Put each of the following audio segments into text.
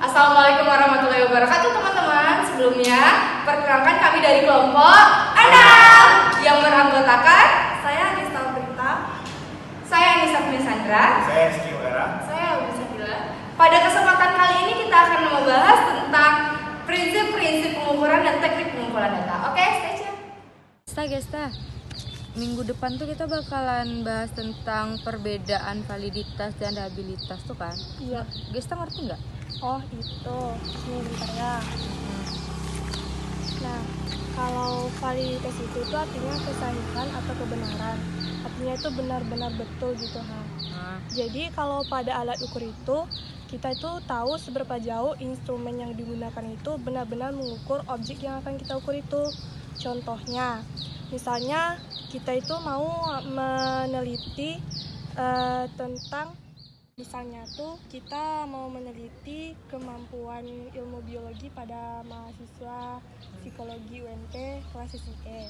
Assalamualaikum warahmatullahi wabarakatuh teman-teman. Sebelumnya, perkenalkan kami dari kelompok 6 yang beranggotakan saya Adista Prita, saya Anissa Sandra, saya Rizky Udara, saya Albi Sabila. Pada kesempatan kali ini kita akan membahas tentang prinsip-prinsip pengukuran dan teknik pengumpulan data. Oke, stay tune. Gesta, minggu depan tuh kita bakalan bahas tentang perbedaan validitas dan reliabilitas tuh kan? Iya. Gesta ngerti nggak? Oh itu, ini bentar ya. Nah, kalau validitas itu tuh artinya kesahihan atau kebenaran. Artinya itu benar-benar betul gitu ha. Jadi kalau pada alat ukur itu kita itu tahu seberapa jauh instrumen yang digunakan itu benar-benar mengukur objek yang akan kita ukur itu. Contohnya, misalnya kita itu mau meneliti tentang, misalnya tuh kita mau meneliti kemampuan ilmu biologi pada mahasiswa psikologi UNT kelas IE.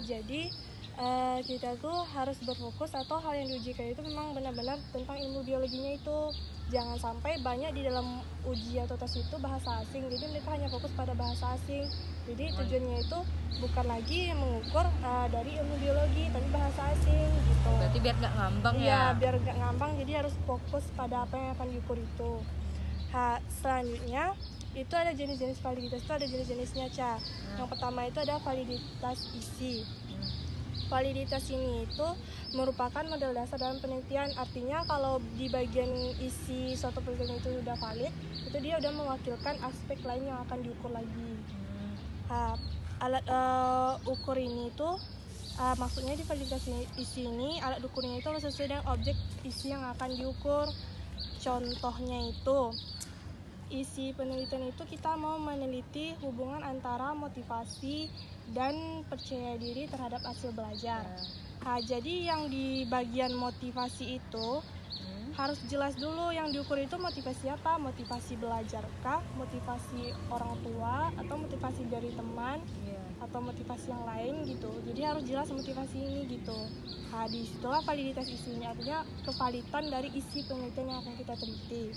Jadi kita tuh harus berfokus atau hal yang diujikan itu memang benar-benar tentang ilmu biologinya itu. Jangan sampai banyak di dalam uji atau tes itu bahasa asing, jadi mereka hanya fokus pada bahasa asing. Jadi tujuannya itu bukan lagi mengukur dari ilmu biologi, tapi bahasa asing gitu. Berarti biar nggak ngambang ya? Iya, biar nggak ngambang, jadi harus fokus pada apa yang akan diukur itu. Selanjutnya itu ada jenis-jenis validitas, itu ada jenis-jenisnya, Ca. Yang pertama itu ada validitas isi. Validitas ini itu merupakan model dasar dalam penelitian. Artinya kalau di bagian isi suatu penelitian itu sudah valid, itu dia udah mewakilkan aspek lain yang akan diukur lagi. Alat ukur ini itu maksudnya di validitas isi ini alat ukurnya itu harus sesuai dengan objek isi yang akan diukur. Contohnya itu isi penelitian itu kita mau meneliti hubungan antara motivasi dan percaya diri terhadap hasil belajar. Jadi yang di bagian motivasi itu harus jelas dulu yang diukur itu motivasi apa? Motivasi belajar kah? Motivasi orang tua? Atau motivasi dari teman? Atau motivasi yang lain gitu. Jadi harus jelas motivasi ini gitu. Di situlah validitas isinya, artinya kevalitan dari isi penelitian yang akan kita teliti.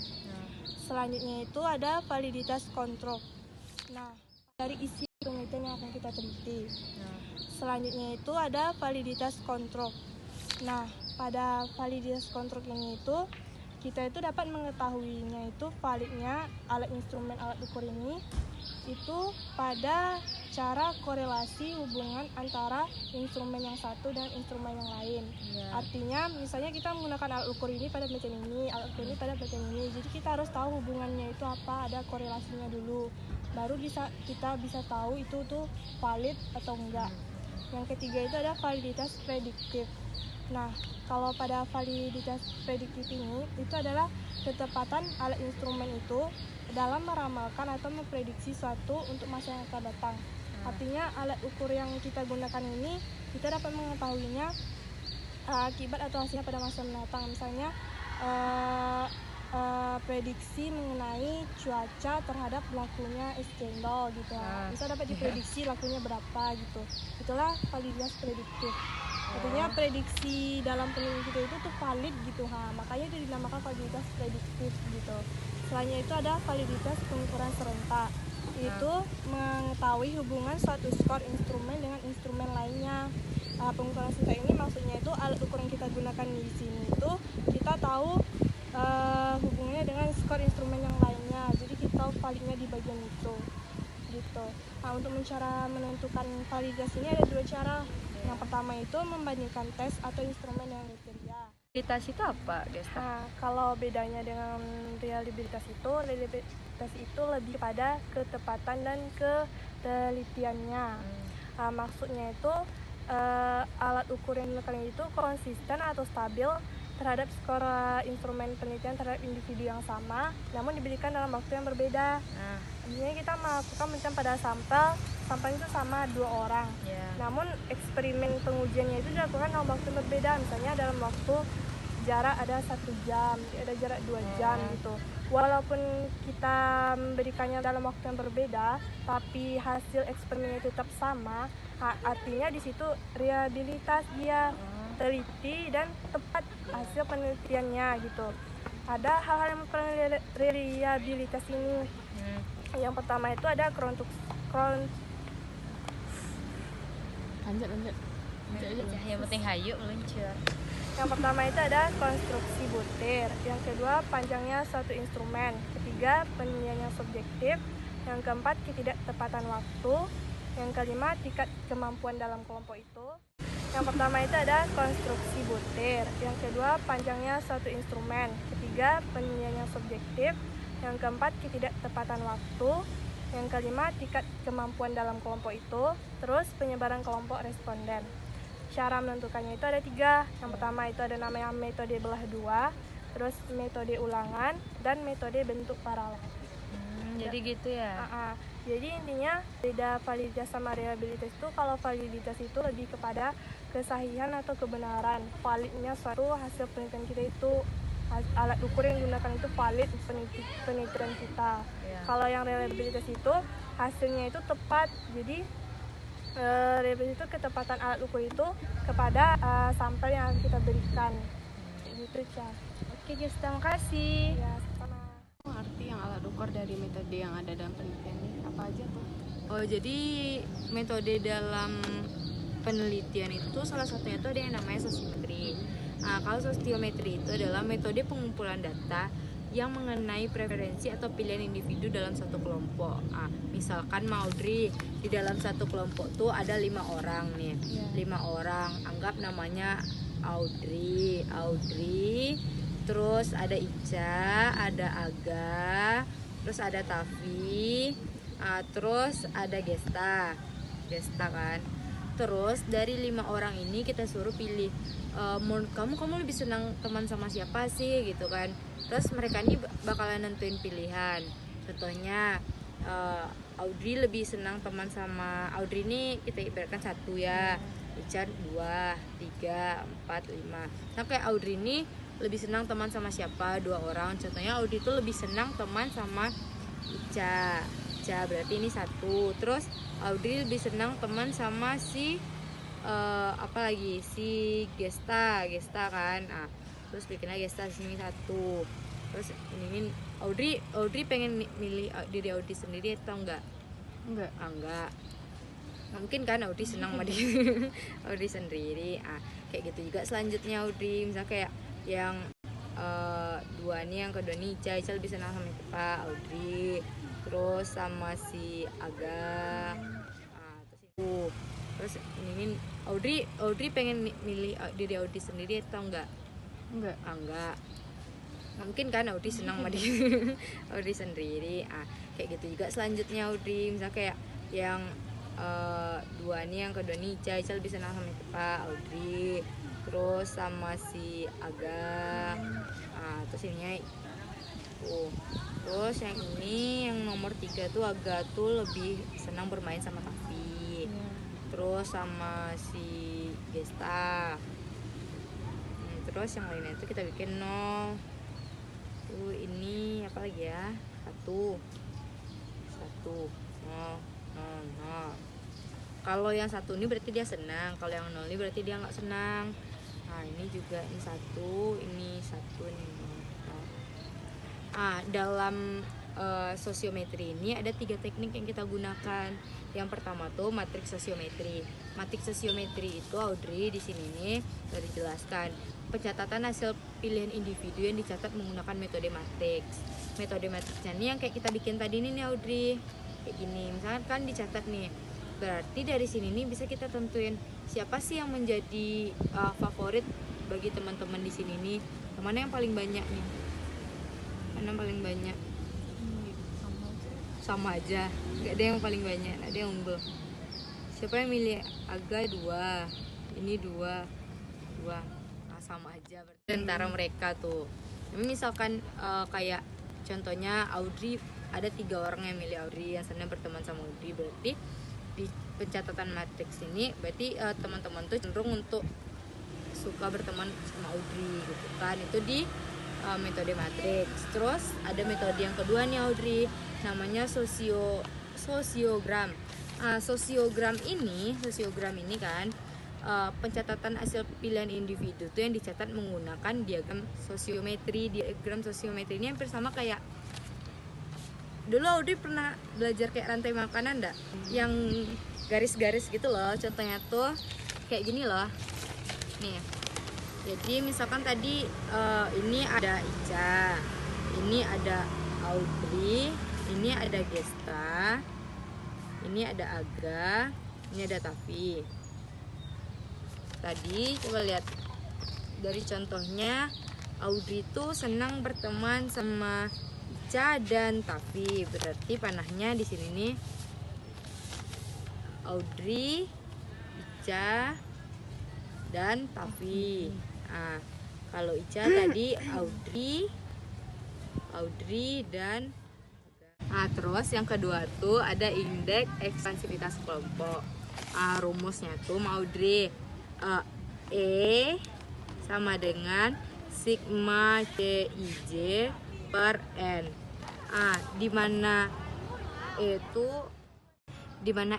Selanjutnya itu ada validitas kontrol. Nah, dari isi penelitian yang akan kita teliti. Selanjutnya itu ada validitas kontrol. Nah, pada validitas kontrol ini itu kita itu dapat mengetahuinya itu validnya alat instrumen alat ukur ini itu pada cara korelasi hubungan antara instrumen yang satu dan instrumen yang lain. Artinya misalnya kita menggunakan alat ukur ini pada penelitian ini, alat ukur ini pada penelitian ini. Jadi kita harus tahu hubungannya itu apa, ada korelasinya dulu. Baru kita bisa tahu itu tuh valid atau enggak. Yang ketiga itu ada validitas prediktif. Nah, kalau pada validitas prediktif ini itu adalah ketepatan alat instrumen itu dalam meramalkan atau memprediksi suatu untuk masa yang akan datang. Artinya alat ukur yang kita gunakan ini kita dapat mengetahuinya akibat atau hasilnya pada masa mendatang. Misalnya prediksi mengenai cuaca terhadap lakunya es cendol gitu. Bisa dapat diprediksi lakunya berapa gitu. Itulah validitas prediktif. Artinya prediksi dalam penelitian itu tuh valid gitu makanya itu dinamakan validitas prediktif gitu. Selanjutnya itu ada validitas pengukuran serentak. Itu mengetahui hubungan suatu skor instrumen dengan instrumen lainnya. Pengukuran serentak ini maksudnya itu alat ukur yang kita gunakan di sini itu kita tahu hubungannya dengan skor instrumen yang lainnya. Jadi kita tahu validnya di bagian itu gitu. Untuk menentukan validitas ini ada dua cara. Yang pertama itu membandingkan tes atau instrumen dengan kriteria. Reliabilitas itu apa, Gesta? Kalau bedanya dengan reliabilitas itu lebih pada ketepatan dan ketelitiannya. Maksudnya itu alat ukur yang digunakan itu konsisten atau stabil terhadap skor instrumen penelitian terhadap individu yang sama, namun diberikan dalam waktu yang berbeda. Artinya kita melakukan penelitian pada sampel itu sama 2 orang. Namun eksperimen pengujiannya itu dilakukan dalam waktu yang berbeda, misalnya dalam waktu jarak ada 1 jam, ada jarak 2 jam gitu. Walaupun kita memberikannya dalam waktu yang berbeda, tapi hasil eksperimennya tetap sama, artinya di situ reliabilitas dia teliti dan tepat hasil penelitiannya gitu. ada hal-hal yang mempengaruhi reliabilitas ini. Yang pertama itu ada Yang penting hayu meluncur. Yang pertama itu ada konstruksi butir. Yang kedua, panjangnya suatu instrumen. Ketiga, penilaian yang subjektif. Yang keempat, ketidaktepatan waktu. Yang kelima, tingkat kemampuan dalam kelompok itu. Yang pertama itu ada konstruksi butir. Yang kedua, panjangnya suatu instrumen. Ketiga, penilaian yang subjektif. Yang keempat, ketidaktepatan waktu. Yang kelima, tingkat kemampuan dalam kelompok itu. Terus, penyebaran kelompok responden. Cara menentukannya itu ada 3. Yang pertama itu ada namanya metode belah 2, terus metode ulangan, dan metode bentuk paralel. Jadi gitu ya. Jadi intinya beda validitas sama reliabilitas itu, kalau validitas itu lebih kepada kesahihan atau kebenaran. Validnya suatu hasil penelitian kita itu, alat ukur yang digunakan itu valid penelitian kita. Kalau yang reliabilitas itu hasilnya itu tepat. Jadi reliabilitas itu ketepatan alat ukur itu kepada sampel yang kita berikan. Gitu, Ca. Oke guys, terima kasih. Ya, sama. Arti yang alat ukur dari metode yang ada dalam penelitian ini apa aja tuh? Oh, jadi metode dalam penelitian itu salah satunya itu ada yang namanya sosiometri. Nah, kalau sosiometri itu adalah metode pengumpulan data yang mengenai preferensi atau pilihan individu dalam satu kelompok. Nah, misalkan Maudri di dalam satu kelompok tuh ada 5 orang nih, 5 orang. Anggap namanya Audrey. Terus ada Ica, ada Aga, terus ada Tavi, terus ada Gesta kan. Terus dari 5 orang ini kita suruh pilih, menurut kamu lebih senang teman sama siapa sih gitu kan. Terus mereka ini bakalan nentuin pilihan. Contohnya Audrey lebih senang teman sama Audrey ini kita ibaratkan 1 ya, Ica 2, 3, 4, 5. Nah kayak Audrey ini lebih senang teman sama siapa? 2 orang. Contohnya Audrey itu lebih senang teman sama Ica berarti ini 1. Terus Audrey lebih senang teman sama si si Gesta kan. Nah, terus bikinlah Gesta sini 1. Terus ini Audrey pengen milih diri Audrey sendiri atau enggak? Enggak. Mungkin kan Audrey senang sama diri Audrey sendiri. Kayak gitu juga selanjutnya Audrey, misalnya kayak yang 2 nih, yang kedua nih Ica lebih senang sama siapa? Audrey. Terus sama si Aga. Terus ini Audrey pengen milih diri Audrey sendiri atau enggak? Enggak. Mungkin kan Audrey senang sama diri Audrey sendiri. Kayak gitu juga selanjutnya Audrey, misalnya kayak yang 2 nih, yang kedua nih Ica lebih senang sama siapa? Audrey. Terus sama si Aga. Terus ini terus yang ini yang nomor 3 tuh Aga tuh lebih senang bermain sama Tavi. Terus sama si Gesta. Terus yang lainnya itu kita bikin 0. Tuh ini apa lagi ya? 1 0. Kalau yang 1 ini berarti dia senang, kalau yang 0 ini berarti dia nggak senang. Nah ini juga ini 1, ini 1 nih. Dalam sosiometri ini ada 3 teknik yang kita gunakan. Yang pertama tuh matriks sosiometri. Matriks sosiometri itu Audrey di sini nih sudah dijelaskan. Pencatatan hasil pilihan individu yang dicatat menggunakan metode matriks. Metode matriksnya ini yang kayak kita bikin tadi nih Audrey. Kayak gini, misalkan kan dicatat nih. Berarti dari sini nih bisa kita tentuin siapa sih yang menjadi favorit bagi teman-teman di sini nih. Mana yang paling banyak nih? Mana yang paling banyak? Sama aja. Gak ada yang paling banyak, ada yang unggul. Siapa yang milih Aga 2? Ini 2. Sama aja berarti antara mereka tuh. Misalkan kayak contohnya Audrey, ada 3 orang yang milih Audrey, yang senang berteman sama Audrey, berarti di pencatatan matriks ini berarti teman-teman tuh cenderung untuk suka berteman sama Audrey gitu kan. Itu di metode matriks. Terus ada metode yang kedua nih Audrey, namanya sosiogram. Sosiogram ini kan pencatatan hasil pilihan individu itu yang dicatat menggunakan diagram sosiometri. Diagram sosiometri ini hampir sama kayak dulu Audrey pernah belajar kayak rantai makanan enggak? Yang garis-garis gitu loh. Contohnya tuh kayak gini loh. Nih. Jadi misalkan tadi ini ada Ica, ini ada Audrey, ini ada Gesta, ini ada Aga, ini ada Tafi. Tadi coba lihat dari contohnya, Audrey itu senang berteman sama Ica dan Tafi. Berarti panahnya di sini nih Audrey, Ica, dan Tafi. Nah, kalau Ica tadi Audrey dan terus yang kedua tuh ada indeks ekspansivitas kelompok. Rumusnya tuh Audrey E sama dengan sigma CIJ per N. Di mana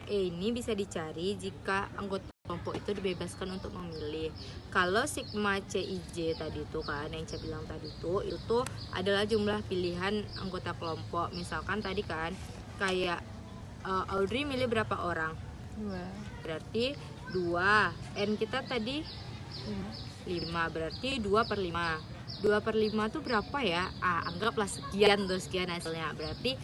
E ini bisa dicari jika anggota kelompok itu dibebaskan untuk memilih. Kalau sigma CIJ tadi itu kan yang saya bilang tadi itu tuh adalah jumlah pilihan anggota kelompok. Misalkan tadi kan kayak Audrey milih berapa orang? 2. Berarti 2. N kita tadi 5, berarti 2 per 5. 2 per 5 tuh berapa ya? Anggaplah sekian tuh, sekian hasilnya. Berarti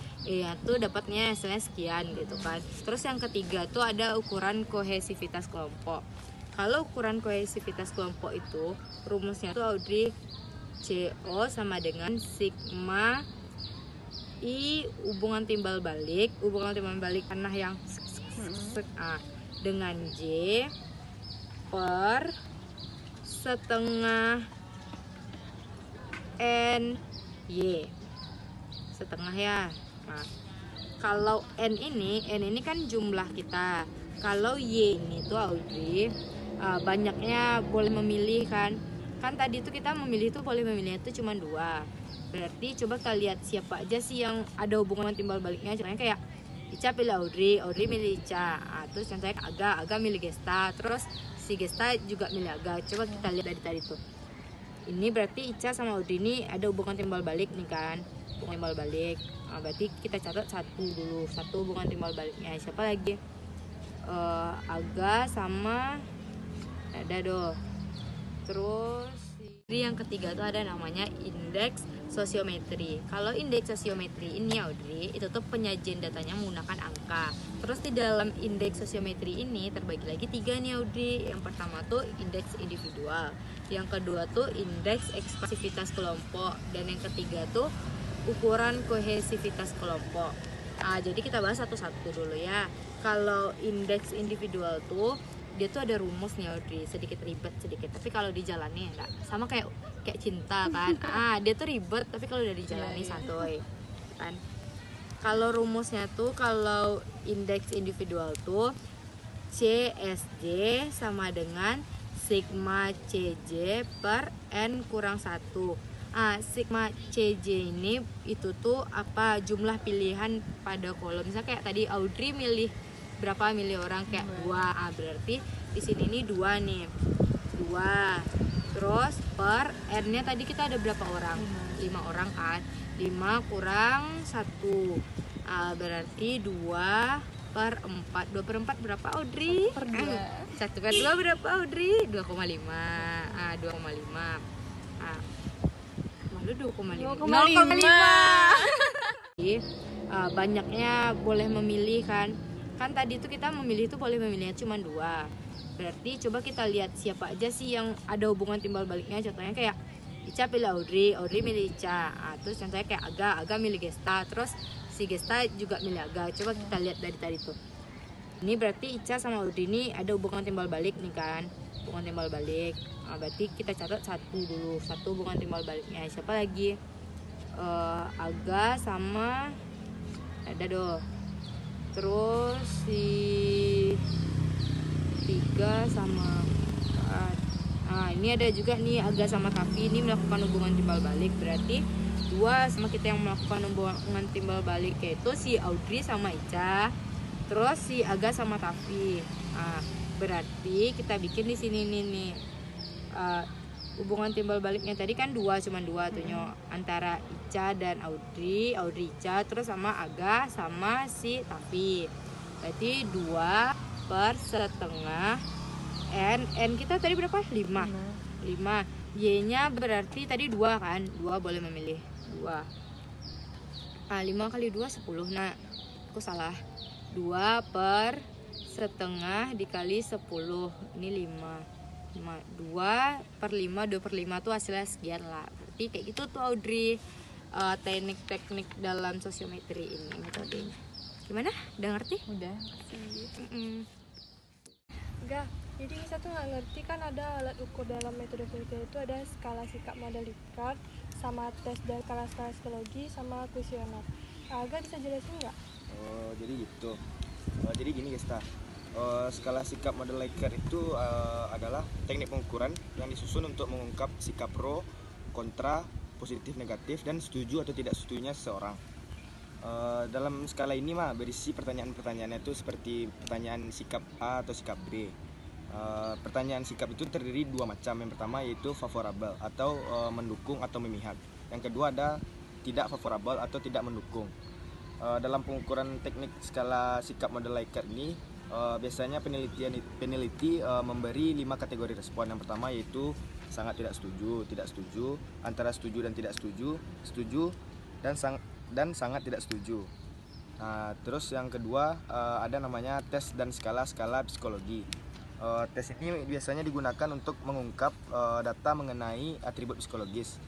tuh dapatnya hasilnya sekian gitu kan. Terus yang ketiga tuh ada ukuran kohesivitas kelompok. Kalau ukuran kohesivitas kelompok itu rumusnya tuh Audrey CO sama dengan sigma I hubungan timbal balik panah yang dengan J per setengah N Y setengah ya. Nah, kalau N ini kan jumlah kita. Kalau Y ini tuh Audrey banyaknya boleh memilih kan tadi itu kita memilih tuh boleh memilih itu cuma 2. Berarti coba kita lihat siapa aja sih yang ada hubungan timbal baliknya. Contohnya kayak Ica pilih Audrey milih Ica. Terus contohnya Aga milih Gesta. Terus si Gesta juga milih Aga. Coba kita lihat dari tadi tuh. Ini berarti Ica sama Audrey ini ada hubungan timbal balik nih kan. Hubungan timbal balik. Berarti kita catat satu hubungan timbal baliknya. Siapa lagi? Aga sama Dado. Terus yang ketiga tuh ada namanya indeks sosiometri. Kalau indeks sosiometri ini Audrey, itu tuh penyajian datanya menggunakan angka. Terus di dalam indeks sosiometri ini terbagi lagi 3 nih Audrey. Yang pertama tuh indeks individual, yang kedua tuh indeks ekspansivitas kelompok, dan yang ketiga tuh ukuran kohesivitas kelompok. Jadi kita bahas satu-satu dulu ya. Kalau indeks individual tuh dia tuh ada rumus nih Audrey, sedikit ribet sedikit, tapi kalau dijalani enggak sama kayak cinta kan. Dia tuh ribet tapi kalau udah dijalani santuy kan. Kalau rumusnya tuh kalau indeks individual tuh CSJ sama dengan sigma CJ per N kurang 1. Sigma CJ ini itu tuh apa jumlah pilihan pada kolom. Misalnya kayak tadi Audrey milih berapa, milih orang kayak 2. Berarti di sini nih 2 nih. 2. Terus per N-nya tadi kita ada berapa orang? 5 orang kan. 5 kurang 1. Berarti 2 per 4. 2 per 4 berapa Audrey? 1 per 2 berapa Audrey? 2,5. 2,5. Malu 2,5. 0,5. Banyaknya boleh memilih kan tadi itu kita memilih itu boleh memilihnya cuma 2. Berarti coba kita lihat siapa aja sih yang ada hubungan timbal baliknya. Contohnya kayak Ica pilih Audrey milih Ica. Terus contohnya kayak Aga milih Gesta. Terus si Gesta juga milih Aga. Coba kita lihat dari tadi tuh. Ini berarti Ica sama Audrey ini ada hubungan timbal balik nih kan. Hubungan timbal balik. Berarti kita catat 1 dulu. 1 hubungan timbal baliknya. Siapa lagi? Aga sama Dado. Terus si 3 sama 4. Ini ada juga nih Aga sama Tafi ini melakukan hubungan timbal balik. Berarti 2 sama kita yang melakukan hubungan timbal balik yaitu si Audrey sama Ica. Terus si Aga sama Tafi. Berarti kita bikin di sini nih. Hubungan timbal baliknya tadi kan cuma dua tuh Nyo, antara Ica dan Audrey Ica, terus sama Aga sama si Tafi. Berarti 2/setengah N kita tadi berapa? 5. Y-nya berarti tadi 2 kan? 2 boleh memilih 2. 5 kali 2 10. Nah, aku salah. 2/setengah dikali 10. Ini 5. 2/5 tuh hasilnya sekian lah. Berarti kayak gitu tuh Audrey, teknik-teknik dalam sosiometri ini metodenya. Gimana? Udah ngerti? Udah. Enggak, jadi Nisa tuh nggak ngerti kan ada alat ukur dalam metode penelitian itu ada skala sikap model Likert, sama tes dan skala psikologi, sama kuesioner. Agak bisa jelasin nggak? Oh, jadi gitu. Jadi gini Gesta, skala sikap model Likert itu adalah teknik pengukuran yang disusun untuk mengungkap sikap pro, kontra, positif, negatif, dan setuju atau tidak setujunya seseorang. Dalam skala ini berisi pertanyaan-pertanyaannya itu seperti pertanyaan sikap A atau sikap B. Pertanyaan sikap itu terdiri 2 macam. Yang pertama yaitu favorable atau mendukung atau memihak. Yang kedua ada tidak favorable atau tidak mendukung. Dalam pengukuran teknik skala sikap model Likert ini biasanya peneliti memberi 5 kategori respon. Yang pertama yaitu sangat tidak setuju, antara setuju dan tidak setuju, dan sangat tidak setuju. Nah, terus yang kedua ada namanya tes dan skala psikologi. Tes ini biasanya digunakan untuk mengungkap data mengenai atribut psikologis.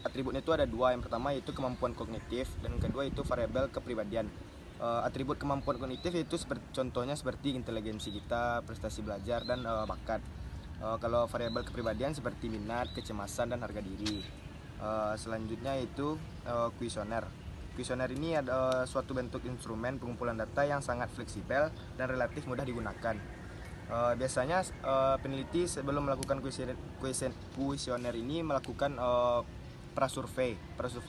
Atributnya itu ada 2. Yang pertama yaitu kemampuan kognitif, dan yang kedua itu variabel kepribadian. Atribut kemampuan kognitif itu contohnya seperti inteligensi kita, prestasi belajar, dan bakat. Kalau variabel kepribadian seperti minat, kecemasan, dan harga diri. Selanjutnya yaitu kuesioner. Kuesioner ini ada suatu bentuk instrumen pengumpulan data yang sangat fleksibel dan relatif mudah digunakan. Biasanya peneliti sebelum melakukan kuesioner ini melakukan prasurvei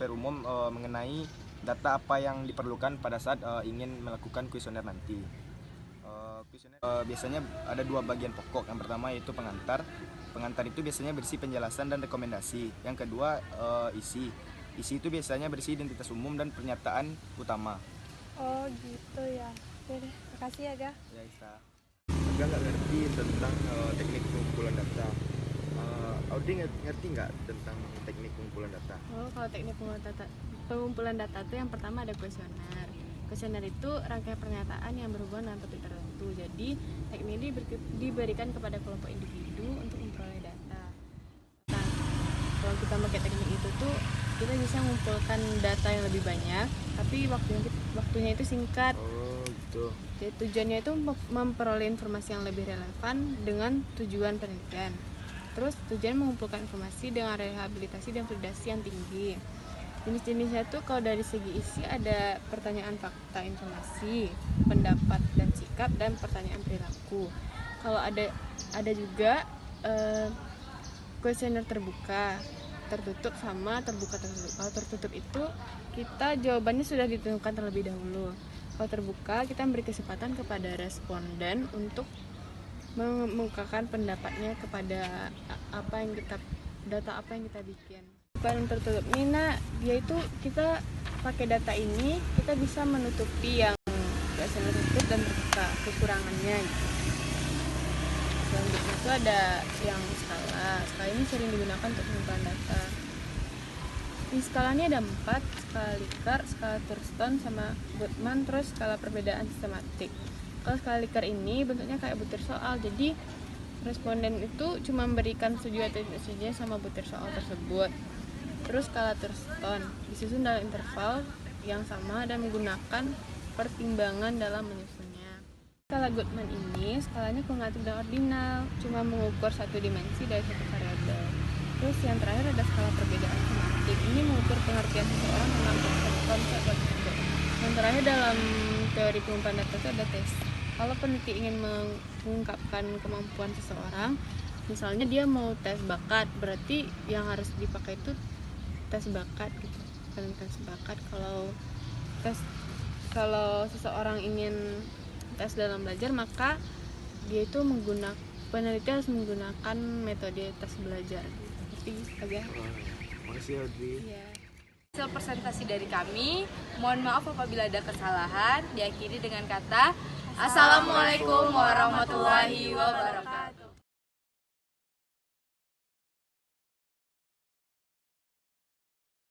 umum mengenai data apa yang diperlukan pada saat ingin melakukan kuesioner nanti. Kuesioner biasanya ada 2 bagian pokok. Yang pertama yaitu pengantar. Pengantar itu biasanya berisi penjelasan dan rekomendasi. Yang kedua isi. Isi itu biasanya berisi identitas umum dan pernyataan utama. Oh gitu ya. Oke deh, makasih ya Ga. Ya Ista. Agak nggak ngerti tentang teknik pengumpulan data. Audrey ngerti nggak tentang teknik pengumpulan data? Oh, kalau teknik pengumpulan data itu yang pertama ada kuesioner. Kuesioner itu rangkaian pernyataan yang berhubungan dengan topik tertentu. Jadi, teknik ini diberikan kepada kelompok individu untuk memperoleh data. Nah, kalau kita pakai teknik itu tuh kita bisa mengumpulkan data yang lebih banyak, tapi waktunya itu singkat. Oh, gitu. Jadi, tujuannya itu memperoleh informasi yang lebih relevan dengan tujuan penelitian. Terus tujuan mengumpulkan informasi dengan rehabilitasi dan validasi yang tinggi. Jenis-jenisnya tuh kalau dari segi isi ada pertanyaan fakta informasi, pendapat dan sikap, dan pertanyaan perilaku. Kalau ada juga kuesioner terbuka, tertutup, sama terbuka tertutup. Kalau tertutup itu kita jawabannya sudah ditentukan terlebih dahulu. Kalau terbuka kita beri kesempatan kepada responden untuk mengemukakan pendapatnya kepada data apa yang kita bikin. Bukan tertutup ini, dia itu kita pakai data ini kita bisa menutupi yang kuesioner tertutup dan terbuka kekurangannya gitu. Selanjutnya itu ada yang skala ini sering digunakan untuk pengumpulan data. Di skala ini ada 4, skala Likert, skala Thurston, sama Goodman, terus skala perbedaan sistematik. Kalau skala Likert ini bentuknya kayak butir soal, jadi responden itu cuma memberikan setuju atau tidak setuju sama butir soal tersebut. Terus skala Thurston disusun dalam interval yang sama dan menggunakan pertimbangan dalam menyusunnya. Skala Goodman ini skalanya kumulatif dan ordinal, cuma mengukur satu dimensi dari satu variabel. Terus yang terakhir ada skala perbedaan semantik, ini mengukur pengertian seseorang tentang konsep tersebut. Yang terakhir dalam teori pengumpulan data itu ada tes. Kalau peneliti ingin mengungkapkan kemampuan seseorang, misalnya dia mau tes bakat, berarti yang harus dipakai itu tes bakat gitu. Tes bakat. Kalau seseorang ingin tes dalam belajar, maka dia itu peneliti harus menggunakan metode tes belajar. Ngerti agak? Makasih ya Audrey. Iya. Hasil presentasi dari kami, mohon maaf apabila ada kesalahan, diakhiri dengan kata Assalamualaikum warahmatullahi wabarakatuh.